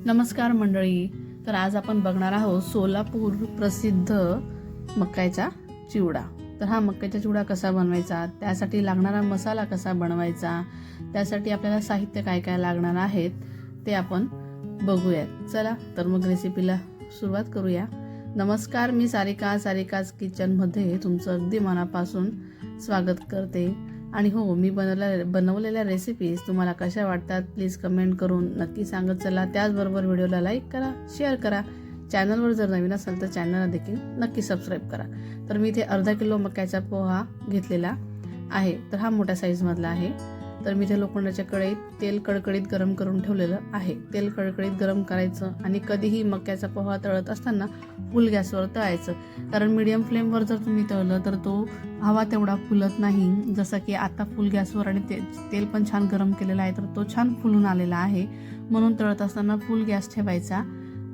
नमस्कार मंडळी. तर आज आपण बघणार आहोत सोलापूर प्रसिद्ध मक्याचा चिवडा. तर हा मक्याचा चिवडा कसा बनवायचा, त्यासाठी लागणारा मसाला कसा बनवायचा, त्यासाठी आपल्याला साहित्य काय काय लागणार आहेत ते आपण बघूयात. चला तर मग रेसिपीला सुरुवात करूया. नमस्कार, मी सारिकाज किचनमध्ये तुमचं अगदी मनापासून स्वागत करते. आणि हो, मी बनवलेल्या रेसिपीज तुम्हाला कशा वाटतात प्लीज कमेंट करून नक्की सांगत चला. त्याचबरोबर व्हिडिओला लाईक करा, शेअर करा. चॅनलवर जर नवीन असाल तर चॅनलला देखील नक्की सबस्क्राईब करा. तर मी इथे अर्धा किलो मक्याचा पोहा घेतलेला आहे. तर हा मोठ्या साईजमधला आहे. तर मी इथे लोखंडाच्या कढईत तेल कडकडीत गरम करून ठेवलेलं आहे. तेल कडकडीत गरम करायचं आणि कधीही मक्याचा पोहा तळत असताना फुल गॅसवर तळायचं, कारण मीडियम फ्लेमवर जर तुम्ही तळलं तर तो हवा तेवढा फुलत नाही. जसं की आता फुल गॅसवर आणि तेल पण छान गरम केलेला आहे, तर तो छान फुलून आलेला आहे. म्हणून तळत असताना फुल गॅस ठेवायचा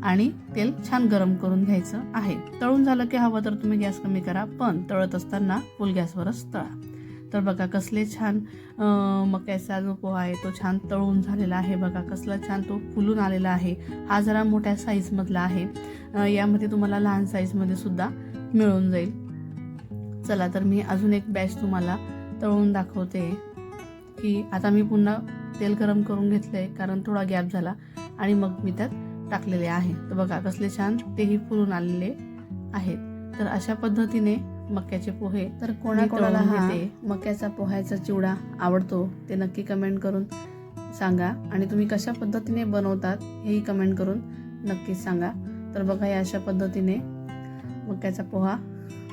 आणि तेल छान गरम करून घ्यायचं आहे. तळून झालं की हवं तर तुम्ही गॅस कमी करा, पण तळत असताना फुल गॅसवरच तळा. तर बघा कसले छान मक्याचा जो पोहा आहे तो छान तळून झालेला आहे. बघा कसला छान तो फुलून आलेला आहे. हा जरा मोठ्या साईजमधला आहे. यामध्ये तुम्हाला लहान साईजमध्ये सुद्धा मिळून जाईल. चला तर मी अजून एक बॅच तुम्हाला तळून दाखवते. की आता मी पुन्हा तेल गरम करून घेतलंय, कारण थोडा गॅप झाला आणि मग मी त्यात टाकलेले आहे. तर बघा कसले छान तेही फुलून आलेले आहेत. तर अशा पद्धतीने मक्याचे पोहे. तर कोणाकोणाला हा मक्याचा पोह्याचा चिवडा आवडतो ते नक्की कमेंट करून सांगा, आणि तुम्ही कशा पद्धतीने बनवतात हेही कमेंट करून नक्कीच सांगा. तर बघा या अशा पद्धतीने मक्याचा पोहा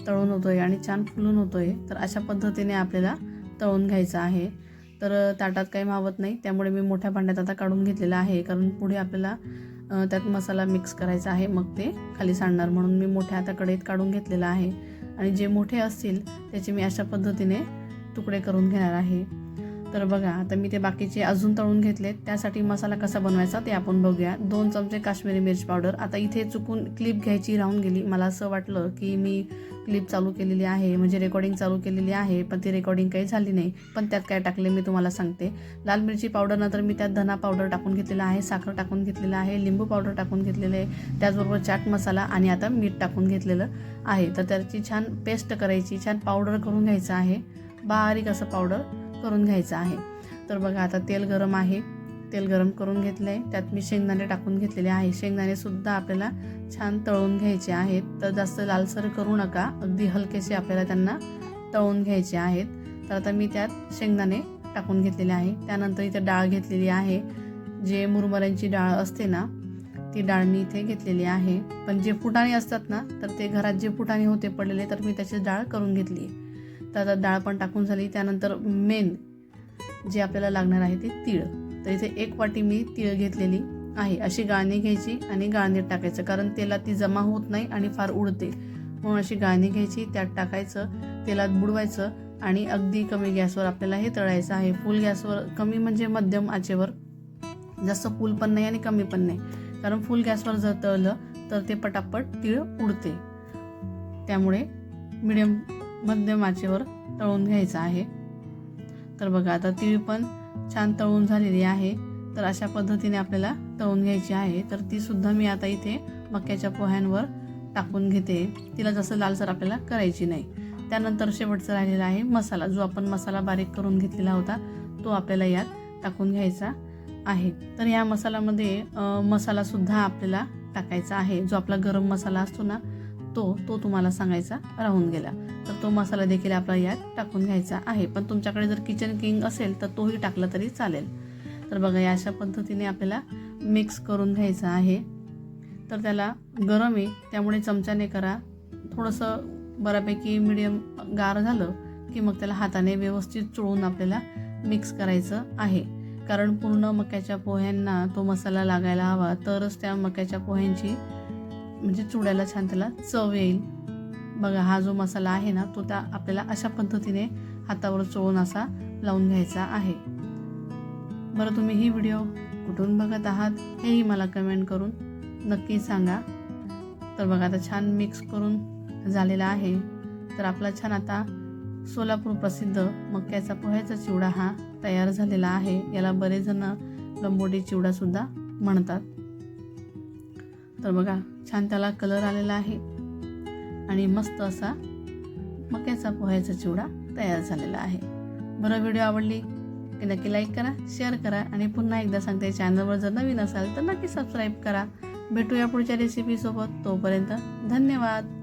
तळून होतोय आणि छान फुलून होतोय. तर अशा पद्धतीने आपल्याला तळून घ्यायचा आहे. तर ताटात काही मावत नाही, त्यामुळे मी मोठ्या भांड्यात आता काढून घेतलेला आहे, कारण पुढे आपल्याला त्यात मसाला मिक्स करायचा आहे, मग ते खाली सांडणार. म्हणून मी मोठ्या आता कढईत काढून घेतलेला आहे. आणि जे मोठे असतील त्याचे मी अशा पद्धतीने तुकडे करून घेणार आहे. तर बघा आता मी ते बाकीचे अजून तळून घेतलेत. त्यासाठी मसाला कसा बनवायचा ते आपण बघूया. 2 चमचे काश्मीरी मिरच पावडर. आता इथे चुकून क्लिप घ्यायची राहून गेली. मला असं वाटलं की मी क्लिप चालू केलेली आहे, म्हणजे रेकॉर्डिंग चालू केलेली आहे, पण ती रेकॉर्डिंग काही झाली नाही. पण त्यात काय टाकले मी तुम्हाला सांगते. लाल मिरची पावडर, नंतर मी त्यात धना पावडर टाकून घेतलेला आहे, साखर टाकून घेतलेलं आहे, लिंबू पावडर टाकून घेतलेलं आहे, त्याचबरोबर चाट मसाला आणि आता मीठ टाकून घेतलेलं आहे. तर त्याची छान पेस्ट करायची, छान पावडर करून घ्यायचं आहे, बारीक असं पावडर करून घ्यायचं आहे. तर बघा आता तेल गरम आहे, तेल गरम करून घेतलं आहे. त्यात मी शेंगदाणे टाकून घेतलेले आहे. शेंगदाणे सुद्धा आपल्याला छान तळून घ्यायचे आहेत. तर जास्त लालसर करू नका, अगदी हलकेसे आपल्याला त्यांना तळून घ्यायचे आहेत. तर आता मी त्यात शेंगदाणे टाकून घेतलेले आहे. त्यानंतर इथे डाळ घेतलेली आहे. जे मुरमुऱ्यांची डाळ असते ना, ती डाळ मी इथे घेतलेली आहे. पण जे फुटाणे असतात ना, तर ते घरात जे फुटाणे होते पडलेले, तर मी त्याची डाळ करून घेतली आहे. तर आता डाळ पण टाकून झाली. त्यानंतर मेन जे आपल्याला लागणार आहे ते तीळ. तर इथे 1 वाटी मी तीळ घेतलेली आहे. अशी गाळणी घ्यायची आणि गाळणीत टाकायचं, कारण तेलात ती जमा होत नाही आणि फार उडते. म्हणून अशी गाळणी घ्यायची, त्यात टाकायचं, तेलात बुडवायचं आणि अगदी कमी गॅसवर आपल्याला हे तळायचं आहे. फुल गॅसवर, कमी म्हणजे मध्यम आचेवर, जास्त फुल पण नाही आणि कमी पण नाही, कारण फुल गॅसवर जर तळलं तर ते पटापट तीळ उडते. त्यामुळे मध्यम आचेवर तळून घ्यायचं आहे. तर बघा आता तीळ पण छान तळून झालेली आहे. तर अशा पद्धतीने आपल्याला तळून घ्यायची आहे. तर ती सुद्धा मी आता इथे मक्याच्या पोह्यांवर टाकून घेते. तिला जसं लालसर आपल्याला करायची नाही. त्यानंतर शेवटचं राहिलेला आहे मसाला, जो आपण मसाला बारीक करून घेतलेला होता तो आपल्याला यात टाकून घ्यायचा आहे. तर या मसाल्यामध्ये मसाला सुद्धा आपल्याला टाकायचा आहे. जो आपला गरम मसाला असतो ना, तो तुम्हाला सांगायचा राहून गेला. तर तो मसाला देखील आपल्याला यात टाकून घ्यायचा आहे. पण तुमच्याकडे जर किचन किंग असेल तर तोही टाकला तरी चालेल. तर बघा या अशा पद्धतीने आपल्याला मिक्स करून घ्यायचं आहे. तर त्याला गरम आहे त्यामुळे चमच्याने करा. थोडंसं बऱ्यापैकी मीडियम गार झालं की मग त्याला हाताने व्यवस्थित चोळून आपल्याला मिक्स करायचं आहे, कारण पूर्ण मक्याच्या पोह्यांना तो मसाला लागायला हवा. तरच त्या मक्याच्या पोह्यांची म्हणजे चुड्याला छान त्याला चव येईल. बघा हा जो मसाला आहे ना, तो त्या आपल्याला अशा पद्धतीने हातावर चोळून असा लावून घ्यायचा आहे. बरं, तुम्ही ही व्हिडिओ कुठून बघत आहात हेही मला कमेंट करून नक्की सांगा. तर बघा आता छान मिक्स करून झालेला आहे. तर आपला छान आता सोलापूर प्रसिद्ध मक्याचा पोह्याचा चिवडा हा तयार झालेला आहे. याला बरेच जण लंबोटी चिवडा सुद्धा म्हणतात. तर बघा छान त्याला कलर आलेला आहे आणि मस्त असा मक्याचा पोह्याचा चिवडा तयार झालेला आहे. बरं, व्हिडिओ आवडली की नक्की लाईक करा, शेअर करा आणि पुन्हा एकदा सांगते, चॅनलवर जर नवीन असाल तर नक्की सबस्क्राईब करा. भेटूया पुढच्या रेसिपीसोबत. तोपर्यंत धन्यवाद.